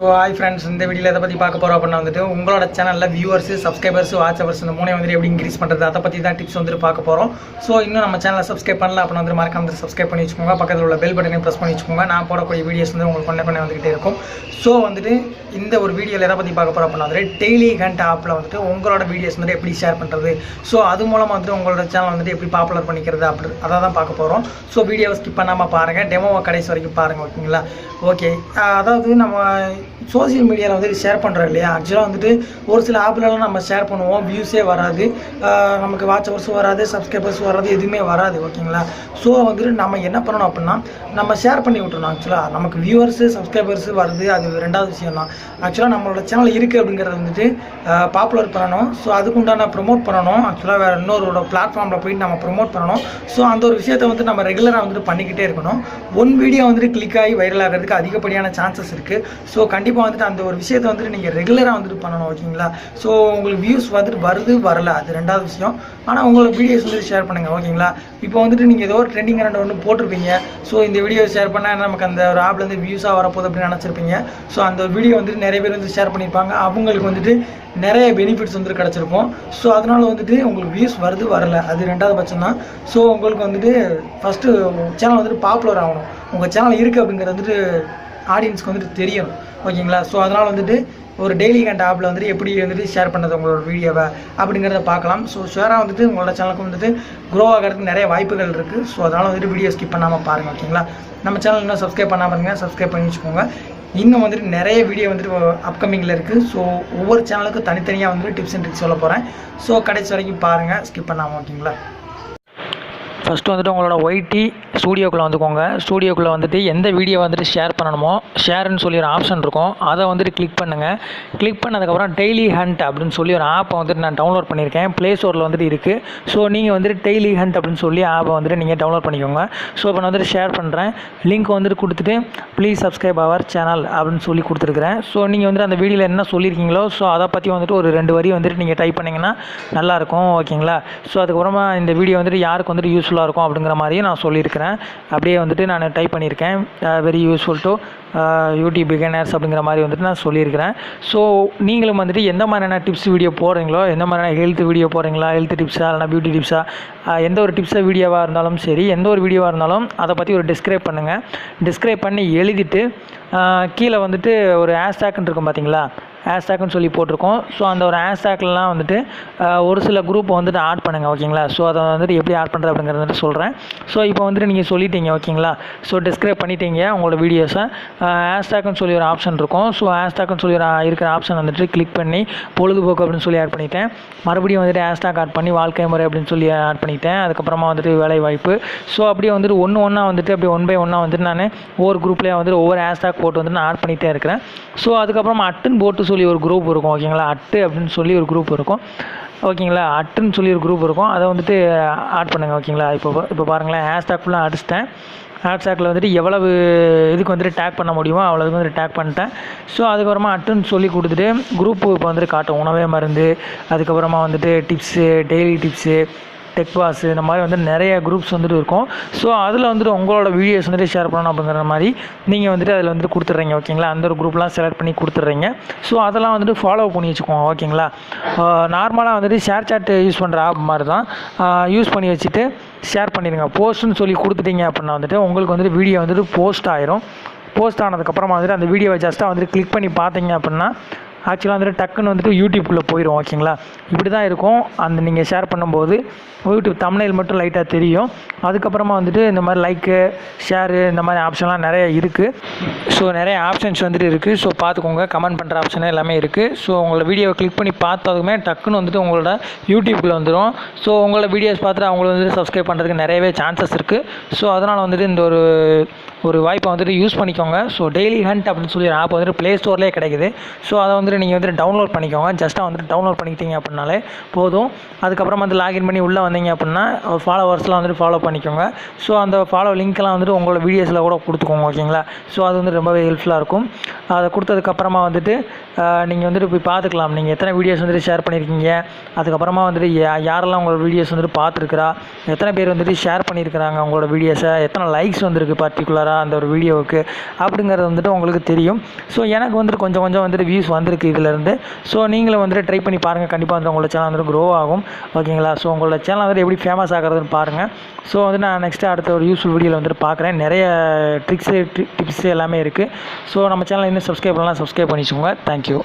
Hi friends, இந்த வீடியோவில் எதை பற்றி பார்க்க போகிறோம் அப்படின்னா உங்களோட சேனலில் வியூவர்ஸ், சப்ஸ்கிரைபர்ஸ், வாட்சவர்ஸ் இந்த மூணே எப்படி இன்க்ரீஸ் பண்ணுறது அதை பற்றி தான் டிப்ஸ் பார்க்க போகிறோம். ஸோ இன்னும் நம்ம சேனலை சப்ஸ்கிரைப் பண்ணல அப்படின்னா மறக்காம சப்ஸ்கிரைப் பண்ணி வச்சுக்கோங்க. பக்கத்தில் உள்ள பெல் பட்டனை ப்ரெஸ் பண்ணி வச்சுக்கோங்க. நான் போடக்கூடிய வீடியோஸ் உங்களுக்கு கொண்டே வந்துகிட்டே இருக்கும். ஸோ இந்த ஒரு வீடியோவில் எதை பற்றி பார்க்க போகிறோம் அப்படின்னா Dailyhunt ஆப்பில் உங்களோட வீடியோஸ் எப்படி ஷேர் பண்ணுறது, ஸோ அது மூலமாக உங்களோட சேனல் எப்படி பாப்புலர் பண்ணிக்கிறது அதை தான் பார்க்க போகிறோம். ஸோ வீடியோவை ஸ்கிப் பண்ணாமல் பாருங்கள், டெமோவை கடைசி வரைக்கும் பாருங்கள். ஓகேங்களா? ஓகே, அதாவது நம்ம சோசியல் மீடியாவில் ஷேர் பண்ணுறோம் இல்லையா, ஆக்சுவலாக ஒரு சில ஆப்லலாம் நம்ம ஷேர் பண்ணுவோம், வியூஸே வராது, நமக்கு வாட்சவர்ஸும் வராது, சப்ஸ்கிரைபர்ஸ் வராது, எதுவுமே வராது. ஓகேங்களா? ஸோ நம்ம என்ன பண்ணணும் அப்படின்னா நம்ம ஷேர் பண்ணி விட்டுறணும். ஆக்சுவலாக நமக்கு வியூவர்ஸு, சப்ஸ்கிரைபர்ஸு வருது, அது ரெண்டாவது விஷயம் தான். ஆக்சுவலாக நம்மளோட சேனல் இருக்குது அப்படிங்கிறது பாப்புலர் பண்ணணும். ஸோ அதுக்குண்டான ப்ரொமோட் பண்ணணும். ஆக்சுவலாக வேறு இன்னொரு பிளாட்ஃபார்மில் போயிட்டு நம்ம ப்ரொமோட் பண்ணணும். ஸோ அந்த ஒரு விஷயத்தை நம்ம ரெகுலராக பண்ணிக்கிட்டே இருக்கணும். ஒன் வீடியோ கிளிக் ஆகி வைரல் ஆகிறதுக்கு அதிகப்படியான சான்சஸ் இருக்குது. ஸோ கண்டிப்பாக அந்த ஒரு விஷயத்தை நீங்கள் ரெகுலராக பண்ணணும். ஓகேங்களா? ஸோ உங்களுக்கு வியூஸ் வருது வரல, அது ரெண்டாவது விஷயம். ஆனால் உங்களோட வீடியோஸ் ஷேர் பண்ணுங்கள். ஓகேங்களா? இப்போ நீங்கள் ஏதோ ஒரு ட்ரெண்டிங் ஒன்று போட்டிருப்பீங்க. ஸோ இந்த வீடியோ ஷேர் பண்ணால் நமக்கு அந்த ஒரு ஆப்லேருந்து வியூஸாக வரப்போகுது அப்படின்னு நினச்சிருப்பீங்க. ஸோ அந்த வீடியோ நிறைய பேர் ஷேர் பண்ணியிருப்பாங்க. அவங்களுக்கு நிறைய பெனிஃபிட்ஸ் கிடச்சிருக்கும். ஸோ அதனால் உங்களுக்கு வியூஸ் வருது வரல, அது ரெண்டாவது பட்சம் தான். ஸோ உங்களுக்கு ஃபஸ்ட்டு சேனல் பாப்புலர் ஆகணும். உங்கள் சேனல் இருக்குது அப்படிங்கிறது ஆடியன்ஸ்க்கு தெரியணும். ஓகேங்களா? ஸோ அதனால் ஒரு Dailyhunt ஆப்பில் எப்படி ஷேர் பண்ணுறது உங்களோட வீடியோவை அப்படிங்கிறத பார்க்கலாம். ஸோ ஷேராக உங்களோட சேனலுக்கு க்ரோ ஆகிறதுக்கு நிறைய வாய்ப்புகள் இருக்குது. ஸோ அதனால் வீடியோ ஸ்கிப் பண்ணாமல் பாருங்கள். ஓகேங்களா? நம்ம சேனல் இன்னும் சப்ஸ்கிரைப் பண்ணாமல் இருங்க, சப்ஸ்கிரைப் பண்ணி வச்சுக்கோங்க. இன்னும் நிறைய வீடியோ அப்கமிங்கில் இருக்குது. ஸோ ஒவ்வொரு சேனலுக்கும் தனித்தனியாக டிப்ஸ் அண்ட் ட்ரிக்ஸ் சொல்ல போகிறேன். ஸோ கடைசி வரைக்கும் பாருங்கள், ஸ்கிப் பண்ணாமல். ஓகேங்களா? ஃபஸ்ட்டு உங்களோட ஒய்டி ஸ்டூடியோக்குள்ளே வந்துக்கோங்க. ஸ்டூடியோக்குள்ளே எந்த வீடியோ ஷேர் பண்ணணுமோ, ஷேர்னு சொல்லி ஒரு ஆப்ஷன் இருக்கும், அதை கிளிக் பண்ணுங்கள். கிளிக் பண்ணதுக்கப்புறம் Dailyhunt அப்படின்னு சொல்லி ஒரு ஆப்பை நான் டவுன்லோட் பண்ணியிருக்கேன். ப்ளே ஸ்டோரில் இருக்குது. ஸோ நீங்கள் Dailyhunt அப்படின்னு சொல்லி ஆப்பை நீங்கள் டவுன்லோட் பண்ணிக்கோங்க. ஸோ இப்போ நான் ஷேர் பண்ணுறேன். லிங்க் கொடுத்துட்டு ப்ளீஸ் சப்ஸ்கிரைப் அவர் சேனல் அப்படின்னு சொல்லி கொடுத்துருக்குறேன். ஸோ நீங்கள் அந்த வீடியோவில் என்ன சொல்லியிருக்கீங்களோ ஸோ அதை பற்றி ஒரு 2 வரி நீங்கள் டைப் பண்ணிங்கன்னா நல்லாயிருக்கும். ஓகேங்களா? ஸோ அதுக்கப்புறமா இந்த வீடியோ யாருக்கு யூஸ்ஃபுல்லாக இருக்கும் அப்படிங்கிற மாதிரியே நான் சொல்லியிருக்கிறேன். அப்படியே நான் டைப் பண்ணியிருக்கேன், very useful to YouTube beginners அப்படிங்கிற மாதிரி நான் சொல்லியிருக்கிறேன். ஸோ நீங்களும் எந்த மாதிரியான டிப்ஸ் வீடியோ போடுறீங்களோ, எந்த மாதிரியான ஹெல்த் வீடியோ போடுறீங்களா, ஹெல்த் டிப்ஸாக இல்லைனா பியூட்டி டிப்ஸாக, எந்த ஒரு டிப்ஸாக வீடியோவாக இருந்தாலும் சரி, எந்த ஒரு வீடியோவாக இருந்தாலும் அதை பற்றி ஒரு டிஸ்கிரைப் பண்ணுங்கள். டிஸ்கிரைப் பண்ணி எழுதிட்டு கீழே ஒரு ஹேஷ்டேக்னு இருக்கும் பார்த்தீங்களா, ஹேஷ்டேக்னு சொல்லி போட்டிருக்கோம். ஸோ அந்த ஒரு ஹேஷ்டேக்லாம் ஒரு சில குரூப்பை ஆட் பண்ணுங்கள். ஓகேங்களா? ஸோ அதை எப்படி ஆட் பண்ணுறது அப்படிங்கிறத சொல்கிறேன். ஸோ இப்போ நீங்கள் சொல்லிட்டீங்க. ஓகேங்களா? ஸோ டிஸ்கிரைப் பண்ணிட்டீங்க உங்களோட வீடியோஸை. ஹேஷ்டேக்னு சொல்லி ஒரு ஆப்ஷன் இருக்கும். ஸோ ஹேஷ்டேக்னு சொல்லி இருக்கிற ஆப்ஷன் கிளிக் பண்ணி பொழுதுபோக்கு அப்படின்னு சொல்லி ஆட் பண்ணிட்டேன். மறுபடியும் ஹேஷ்டேக் ஆட் பண்ணி வாழ்க்கை முறை அப்படின்னு சொல்லி ஆட் பண்ணிட்டேன். அதுக்கப்புறமா வேலை வாய்ப்பு. ஸோ அப்படியே ஒன்று ஒன்றா அப்படியே 1 by 1 நான் ஒவ்வொரு குரூப்லேயே ஒவ்வொரு ஹேஷ்டேக் போட்டு நான் ஆட் பண்ணிகிட்டே இருக்கிறேன். ஸோ அதுக்கப்புறமா அட்டுன்னு போட்டு சொல்லி ஒரு குரூப் இருக்கும். ஓகேங்களா? அட்டு அப்படின்னு சொல்லி ஒரு குரூப் இருக்கும். ஓகேங்களா? அட்டுன்னு சொல்லி ஒரு குரூப் இருக்கும். அதை ஆட் பண்ணுங்கள். ஓகேங்களா? இப்போ பாருங்களேன், ஹேஷ்டேக் ஃபுல்லாக அடிச்சிட்டேன். ஹேஷ்டேக்கில் எவ்வளவு இதுக்கு டேக் பண்ண முடியுமோ அவ்வளோதுக்கு டேக் பண்ணிட்டேன். ஸோ அதுக்கப்புறமா அட்டுன்னு சொல்லி கொடுத்துட்டு குரூப்பு இப்போ காட்டும். உணவே மருந்து, அதுக்கப்புறமா tips, daily tips, tech boss, இந்த மாதிரி நிறைய குரூப்ஸ் இருக்கும். ஸோ அதில் உங்களோட வீடியோஸ் ஷேர் பண்ணணும் அப்படிங்கிற மாதிரி நீங்கள் அதில் கொடுத்துட்றீங்க. ஓகேங்களா? அந்த ஒரு குரூப்லாம் செலக்ட் பண்ணி கொடுத்துட்றீங்க. ஸோ அதெல்லாம் ஃபாலோ பண்ணி வச்சுக்கோங்க. ஓகேங்களா? நார்மலாக ஷேர் சாட் யூஸ் பண்ணுற ஆப் மாதிரி தான் யூஸ் பண்ணி வச்சுட்டு ஷேர் பண்ணிடுங்க. போஸ்ட்டுன்னு சொல்லி கொடுத்துட்டீங்க அப்படின்னா உங்களுக்கு வீடியோ போஸ்ட் ஆயிரும். போஸ்ட் ஆனதுக்கப்புறமா அந்த வீடியோவை ஜஸ்ட்டாக கிளிக் பண்ணி பார்த்தீங்க அப்படின்னா ஆக்சுவலாக டக்குன்னு யூடியூப்குள்ளே போயிடும். ஓகேங்களா? இப்படி தான் இருக்கும். நீங்கள் ஷேர் பண்ணும்போது யூடியூப் தம்ப்நெயில் மட்டும் லைட்டாக தெரியும். அதுக்கப்புறமா இந்த மாதிரி லைக்கு, ஷேரு, இந்த மாதிரி ஆப்ஷன்லாம் நிறைய இருக்குது. ஸோ நிறைய ஆப்ஷன்ஸ் இருக்குது. ஸோ பார்த்துக்கோங்க. கமெண்ட் பண்ணுற ஆப்ஷன் எல்லாமே இருக்குது. ஸோ உங்களோட வீடியோவை கிளிக் பண்ணி பார்த்ததுமே டக்குன்னு உங்களோட யூடியூப்குள்ளே வந்துடும். ஸோ உங்களோட வீடியோஸ் பார்த்துட்டு அவங்கள சப்ஸ்கிரைப் பண்ணுறதுக்கு நிறையவே சான்சஸ் இருக்குது. ஸோ அதனால் இந்த ஒரு வாய்ப்பை யூஸ் பண்ணிக்கோங்க. ஸோ Dailyhunt அப்படின்னு சொல்லி ஒரு ஆப் ப்ளே ஸ்டோர்லேயே கிடைக்குது. ஸோ அதை நீங்கள் டவுன்லோட் பண்ணிக்கோங்க. ஜஸ்ட்டாக டவுன்லோட் பண்ணிக்கிட்டீங்க அப்படின்னாலே போதும். அதுக்கப்புறம் லாகின் பண்ணி உள்ளே வந்தீங்க அப்படின்னா ஃபாலோவர்ஸ்லாம் ஃபாலோ பண்ணிக்கோங்க. ஸோ அந்த ஃபாலோ லிங்க்லாம் உங்களோட வீடியோஸில் கூட கொடுத்துக்கோங்க. ஓகேங்களா? ஸோ அது ரொம்பவே ஹெல்ப்ஃபுல்லாக இருக்கும். அதை கொடுத்ததுக்கப்புறமா நீங்கள் வந்துட்டு போய் பார்த்துக்கலாம். நீங்கள் எத்தனை வீடியோஸ் வந்துட்டு ஷேர் பண்ணியிருக்கீங்க, அதுக்கப்புறமா வந்துட்டு யாரெல்லாம் உங்களோட வீடியோஸ் வந்துட்டு பார்த்துருக்குறா, எத்தனை பேர் வந்துட்டு ஷேர் பண்ணியிருக்கிறாங்க உங்களோட வீடியோஸை, எத்தனை லைக்ஸ் வந்துருக்கு பர்டிகுலராக அந்த ஒரு வீடியோவுக்கு அப்படிங்கிறது வந்துட்டு உங்களுக்கு தெரியும். ஸோ எனக்கு வந்துட்டு கொஞ்சம் வந்துட்டு வியூஸ் வந்திருக்கு இதிலேருந்து. ஸோ நீங்களும் வந்துட்டு ட்ரை பண்ணி பாருங்கள். கண்டிப்பாக வந்து உங்களோட சேனல் வந்துட்டு க்ரோ ஆகும். ஓகேங்களா? ஸோ உங்களோட சேனல் வந்துட்டு எப்படி ஃபேமஸ் ஆகிறதுன்னு பாருங்கள். ஸோ வந்து நான் நெக்ஸ்ட்டு அடுத்த ஒரு யூஸ்ஃபுல் வீடியோவில் வந்துட்டு பார்க்குறேன். நிறைய டிப்ஸு எல்லாமே இருக்குது. ஸோ நம்ம சேனல் இன்னும் சப்ஸ்கிரைப் பண்ணலாம், சப்ஸ்கிரைப் பண்ணி வச்சுக்கோங்க. தேங்க்யூ.